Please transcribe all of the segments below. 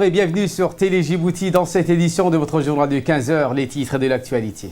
et bienvenue sur Télé Djibouti dans cette édition de votre journal de 15h, les titres de l'actualité.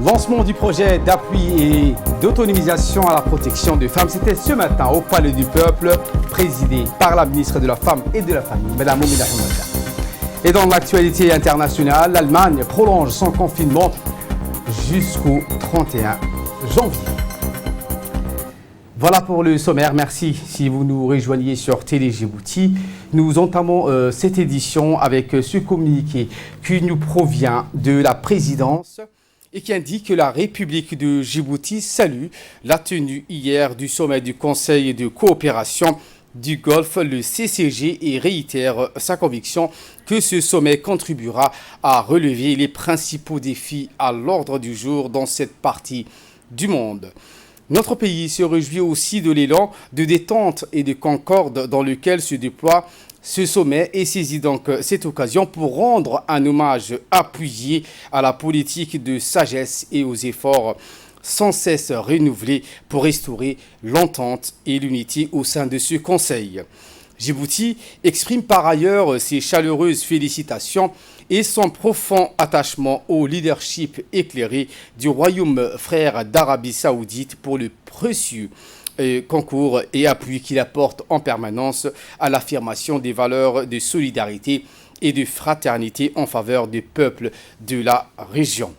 Lancement du projet d'appui et d'autonomisation à la protection des femmes, c'était ce matin au Palais du Peuple, présidé par la ministre de la Femme et de la Famille, Mme Moumina Hamada. Et dans l'actualité internationale, l'Allemagne prolonge son confinement jusqu'au 31 janvier. Voilà pour le sommaire. Merci si vous nous rejoignez sur Télé Djibouti. Nous entamons cette édition avec ce communiqué qui nous provient de la présidence et qui indique que la République de Djibouti salue la tenue hier du sommet du Conseil de coopération du Golfe, le CCG, et réitère sa conviction que ce sommet contribuera à relever les principaux défis à l'ordre du jour dans cette partie du monde. Notre pays se réjouit aussi de l'élan de détente et de concorde dans lequel se déploie ce sommet et saisit donc cette occasion pour rendre un hommage appuyé à la politique de sagesse et aux efforts sans cesse renouvelés pour restaurer l'entente et l'unité au sein de ce Conseil. Djibouti exprime par ailleurs ses chaleureuses félicitations et son profond attachement au leadership éclairé du Royaume frère d'Arabie Saoudite pour le précieux concours et appui qu'il apporte en permanence à l'affirmation des valeurs de solidarité et de fraternité en faveur des peuples de la région.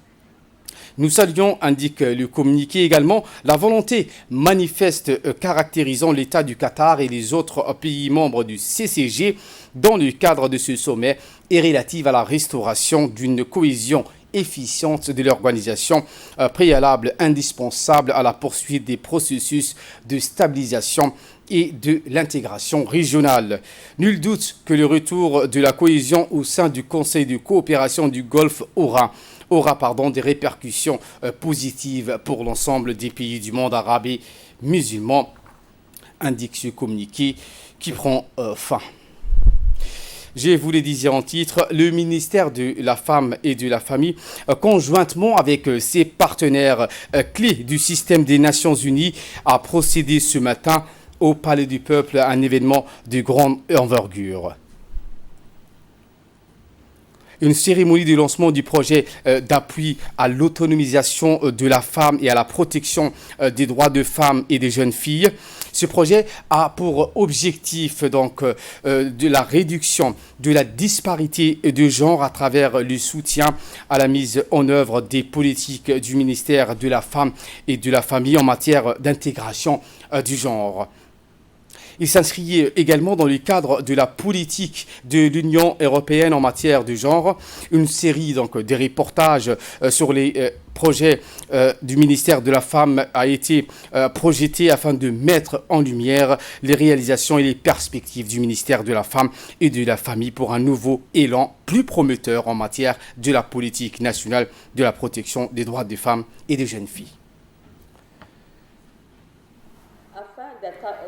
Nous saluons, indique le communiqué également, la volonté manifeste caractérisant l'État du Qatar et les autres pays membres du CCG dans le cadre de ce sommet et relative à la restauration d'une cohésion efficiente de l'organisation, préalable indispensable à la poursuite des processus de stabilisation et de l'intégration régionale. Nul doute que le retour de la cohésion au sein du Conseil de coopération du Golfe aura des répercussions positives pour l'ensemble des pays du monde arabe et musulman, indique ce communiqué qui prend fin. Je vous le disais en titre, le ministère de la Femme et de la Famille, conjointement avec ses partenaires clés du système des Nations Unies, a procédé ce matin au Palais du Peuple à un événement de grande envergure. Une cérémonie de lancement du projet d'appui à l'autonomisation de la femme et à la protection des droits de femmes et des jeunes filles. Ce projet a pour objectif de la réduction de la disparité de genre à travers le soutien à la mise en œuvre des politiques du ministère de la Femme et de la Famille en matière d'intégration du genre. Il s'inscrit également dans le cadre de la politique de l'Union européenne en matière de genre. Une série de reportages sur les projets du ministère de la Femme a été projetée afin de mettre en lumière les réalisations et les perspectives du ministère de la Femme et de la Famille pour un nouveau élan plus prometteur en matière de la politique nationale de la protection des droits des femmes et des jeunes filles.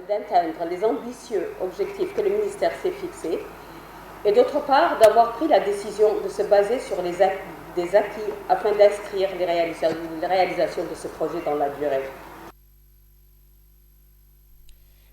D'atteindre les ambitieux objectifs que le ministère s'est fixés et d'autre part d'avoir pris la décision de se baser sur des acquis afin d'inscrire les réalisations de ce projet dans la durée.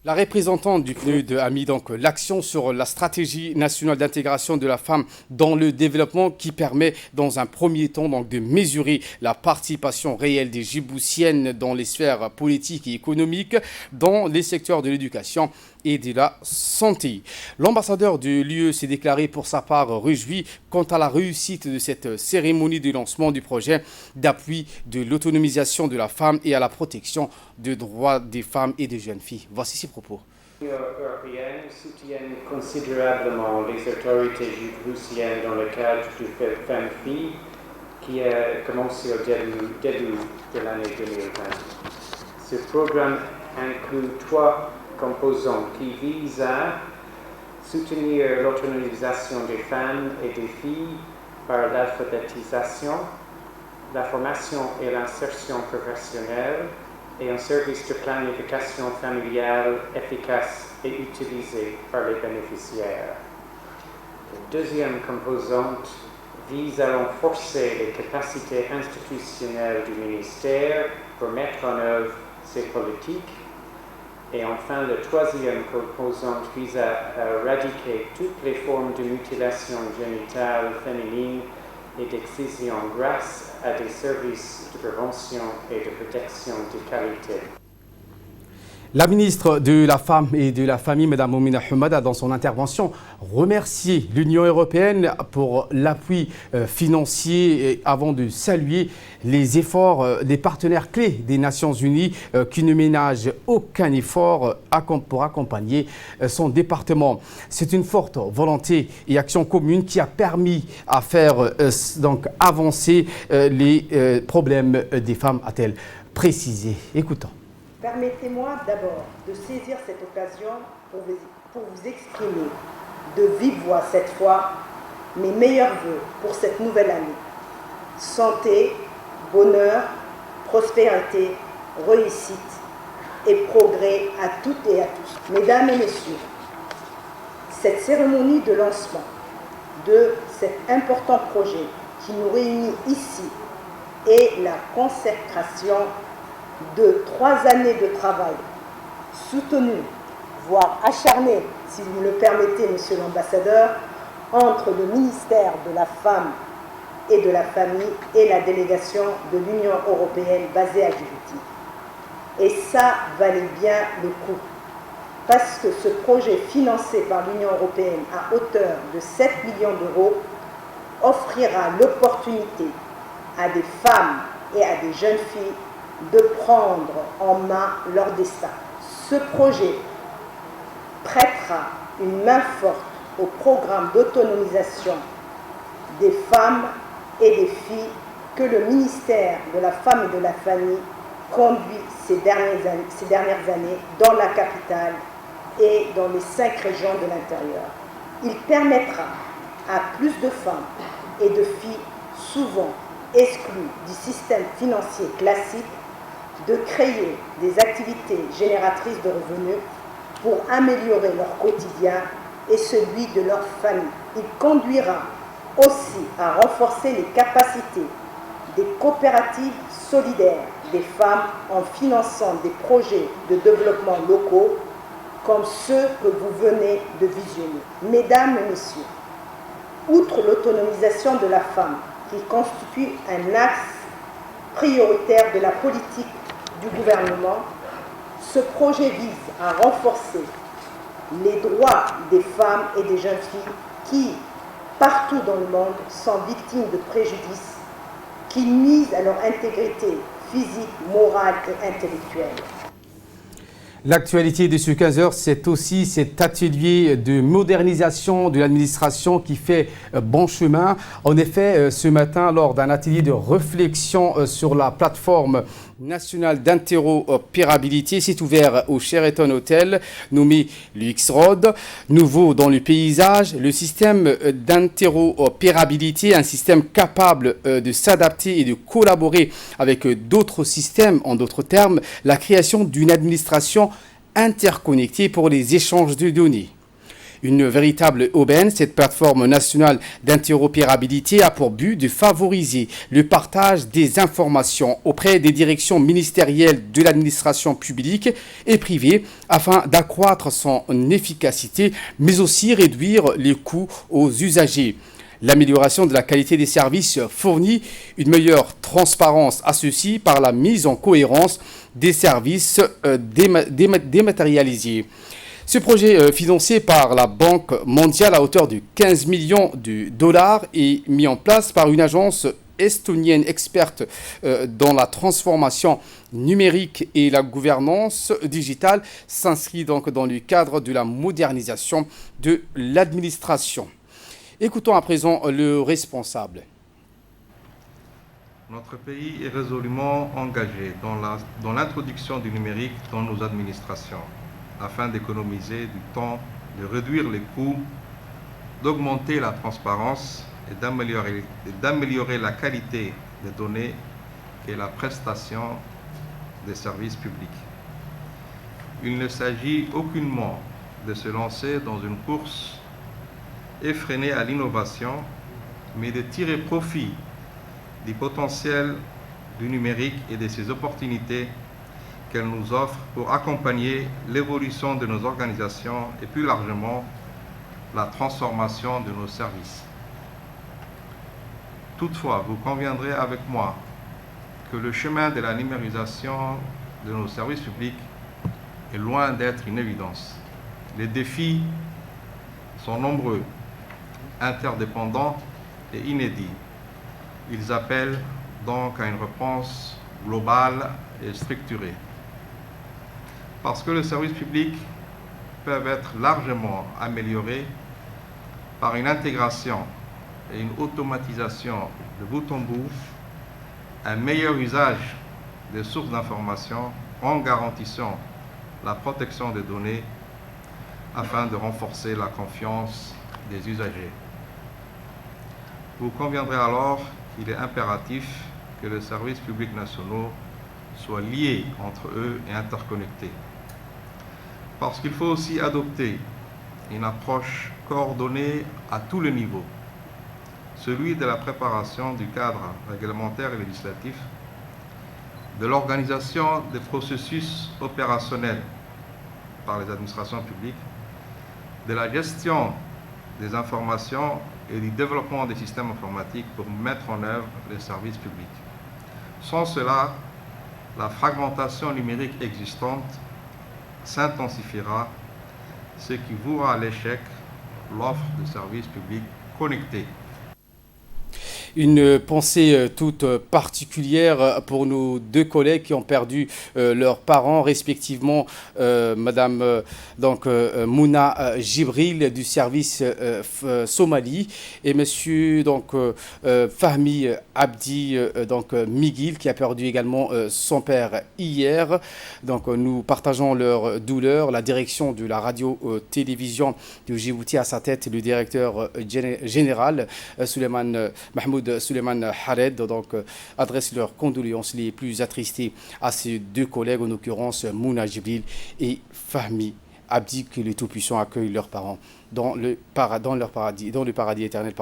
La représentante du PNUD a mis l'accent sur la stratégie nationale d'intégration de la femme dans le développement qui permet dans un premier temps de mesurer la participation réelle des Djiboutiennes dans les sphères politiques et économiques, dans les secteurs de l'éducation et de la santé. L'ambassadeur de l'UE s'est déclaré pour sa part réjoui quant à la réussite de cette cérémonie de lancement du projet d'appui de l'autonomisation de la femme et à la protection des droits des femmes et des jeunes filles. Voici ses propos. L'Union européenne soutient considérablement les autorités djiboutiennes dans le cadre du FEMFI qui a commencé au début de l'année 2020. Ce programme inclut 3 composants qui visent à soutenir l'autonomisation des femmes et des filles par l'alphabétisation, la formation et l'insertion professionnelle et un service de planification familiale efficace et utilisé par les bénéficiaires. La deuxième composante vise à renforcer les capacités institutionnelles du ministère pour mettre en œuvre ces politiques Et enfin, le troisième composant vise à éradiquer toutes les formes de mutilation génitale féminine et d'excision grâce à des services de prévention et de protection de qualité. La ministre de la Femme et de la Famille, Mme Moumina Houmada, dans son intervention, remercié l'Union européenne pour l'appui financier avant de saluer les efforts des partenaires clés des Nations Unies qui ne ménagent aucun effort pour accompagner son département. C'est une forte volonté et action commune qui a permis à faire donc avancer les problèmes des femmes, a-t-elle précisé. Écoutons. Permettez-moi d'abord de saisir cette occasion pour vous exprimer de vive voix cette fois mes meilleurs vœux pour cette nouvelle année. Santé, bonheur, prospérité, réussite et progrès à toutes et à tous. Mesdames et messieurs, cette cérémonie de lancement de cet important projet qui nous réunit ici est la consécration de 3 années de travail soutenu, voire acharné, si vous me le permettez, Monsieur l'Ambassadeur, entre le ministère de la Femme et de la Famille et la délégation de l'Union européenne basée à Djibouti. Et ça valait bien le coup, parce que ce projet financé par l'Union européenne à hauteur de 7 millions d'euros offrira l'opportunité à des femmes et à des jeunes filles de prendre en main leur destin. Ce projet prêtera une main forte au programme d'autonomisation des femmes et des filles que le ministère de la Femme et de la Famille conduit ces dernières années dans la capitale et dans les 5 régions de l'intérieur. Il permettra à plus de femmes et de filles souvent exclues du système financier classique de créer des activités génératrices de revenus pour améliorer leur quotidien et celui de leur famille. Il conduira aussi à renforcer les capacités des coopératives solidaires des femmes en finançant des projets de développement locaux comme ceux que vous venez de visionner. Mesdames et messieurs, outre l'autonomisation de la femme qui constitue un axe prioritaire de la politique du gouvernement, ce projet vise à renforcer les droits des femmes et des jeunes filles qui, partout dans le monde, sont victimes de préjudices qui nuisent à leur intégrité physique, morale et intellectuelle. L'actualité de ce 15h, c'est aussi cet atelier de modernisation de l'administration qui fait bon chemin. En effet, ce matin, lors d'un atelier de réflexion sur la plateforme nationale d'interopérabilité, c'est ouvert au Sheraton Hotel, nommé l'UX-Road. Nouveau dans le paysage, le système d'interopérabilité, un système capable de s'adapter et de collaborer avec d'autres systèmes, en d'autres termes, la création d'une administration interconnectée pour les échanges de données. Une véritable aubaine, cette plateforme nationale d'interopérabilité a pour but de favoriser le partage des informations auprès des directions ministérielles de l'administration publique et privée afin d'accroître son efficacité, mais aussi réduire les coûts aux usagers. L'amélioration de la qualité des services fournit une meilleure transparence à ceux-ci par la mise en cohérence des services dématérialisés. Ce projet financé par la Banque mondiale à hauteur de 15 millions de dollars est mis en place par une agence estonienne experte dans la transformation numérique et la gouvernance digitale, s'inscrit donc dans le cadre de la modernisation de l'administration. Écoutons à présent le responsable. Notre pays est résolument engagé dans l'introduction du numérique dans nos administrations, afin d'économiser du temps, de réduire les coûts, d'augmenter la transparence et d'améliorer la qualité des données et la prestation des services publics. Il ne s'agit aucunement de se lancer dans une course effrénée à l'innovation, mais de tirer profit du potentiel du numérique et de ses opportunités qu'elle nous offre pour accompagner l'évolution de nos organisations et plus largement la transformation de nos services. Toutefois, vous conviendrez avec moi que le chemin de la numérisation de nos services publics est loin d'être une évidence. Les défis sont nombreux, interdépendants et inédits. Ils appellent donc à une réponse globale et structurée. Parce que les services publics peuvent être largement améliorés par une intégration et une automatisation de bout en bout, un meilleur usage des sources d'information en garantissant la protection des données afin de renforcer la confiance des usagers. Vous conviendrez alors qu'il est impératif que les services publics nationaux soient liés entre eux et interconnectés. Parce qu'il faut aussi adopter une approche coordonnée à tous les niveaux, celui de la préparation du cadre réglementaire et législatif, de l'organisation des processus opérationnels par les administrations publiques, de la gestion des informations et du développement des systèmes informatiques pour mettre en œuvre les services publics. Sans cela, la fragmentation numérique existante s'intensifiera, ce qui vouera à l'échec l'offre de services publics connectés. Une pensée toute particulière pour nos deux collègues qui ont perdu leurs parents, respectivement Madame Mouna Jibril du service Somalie et Monsieur Fahmi Abdi Miguel qui a perdu également son père hier. Donc nous partageons leur douleur. La direction de la radio-télévision de Djibouti à sa tête le directeur général Mahmoud Suleiman Hared adresse leurs condoléances les plus attristées à ses deux collègues, en l'occurrence Mouna Jibril et Fahmi Abdi, que le Tout-Puissant accueille leurs parents dans le paradis éternel.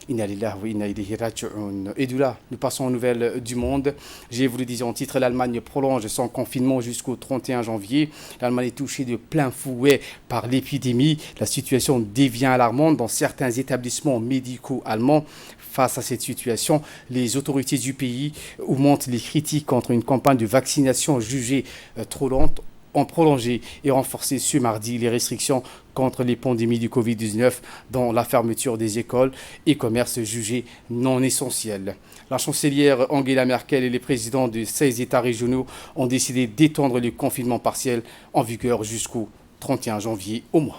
Inna lillahi wa inna ilayhi raji'un. Et de là, nous passons aux nouvelles du monde. Je vous le disais en titre, l'Allemagne prolonge son confinement jusqu'au 31 janvier. L'Allemagne est touchée de plein fouet par l'épidémie. La situation devient alarmante dans certains établissements médicaux allemands. Face à cette situation, les autorités du pays augmentent les critiques contre une campagne de vaccination jugée trop lente, ont prolongé et renforcé ce mardi les restrictions contre les pandémies du Covid-19, dont la fermeture des écoles et commerces jugés non essentiels. La chancelière Angela Merkel et les présidents de 16 États régionaux ont décidé d'étendre le confinement partiel en vigueur jusqu'au 31 janvier au moins.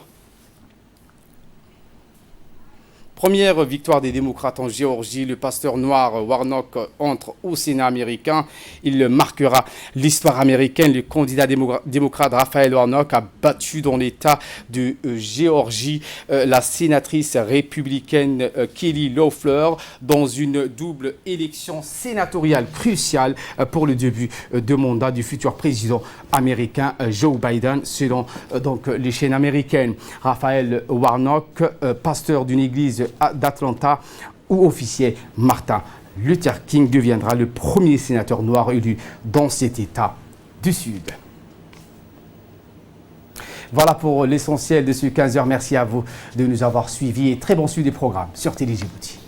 Première victoire des démocrates en Géorgie, le pasteur noir Warnock entre au Sénat américain. Il marquera l'histoire américaine. Le candidat démocrate Raphaël Warnock a battu dans l'État de Géorgie la sénatrice républicaine Kelly Loeffler dans une double élection sénatoriale cruciale pour le début de mandat du futur président américain Joe Biden, selon les chaînes américaines. Raphaël Warnock, pasteur d'une église d'Atlanta où officiait Martin Luther King, deviendra le premier sénateur noir élu dans cet État du Sud. Voilà pour l'essentiel de ce 15h. Merci à vous de nous avoir suivis et très bon suivi des programmes sur Télé Djibouti.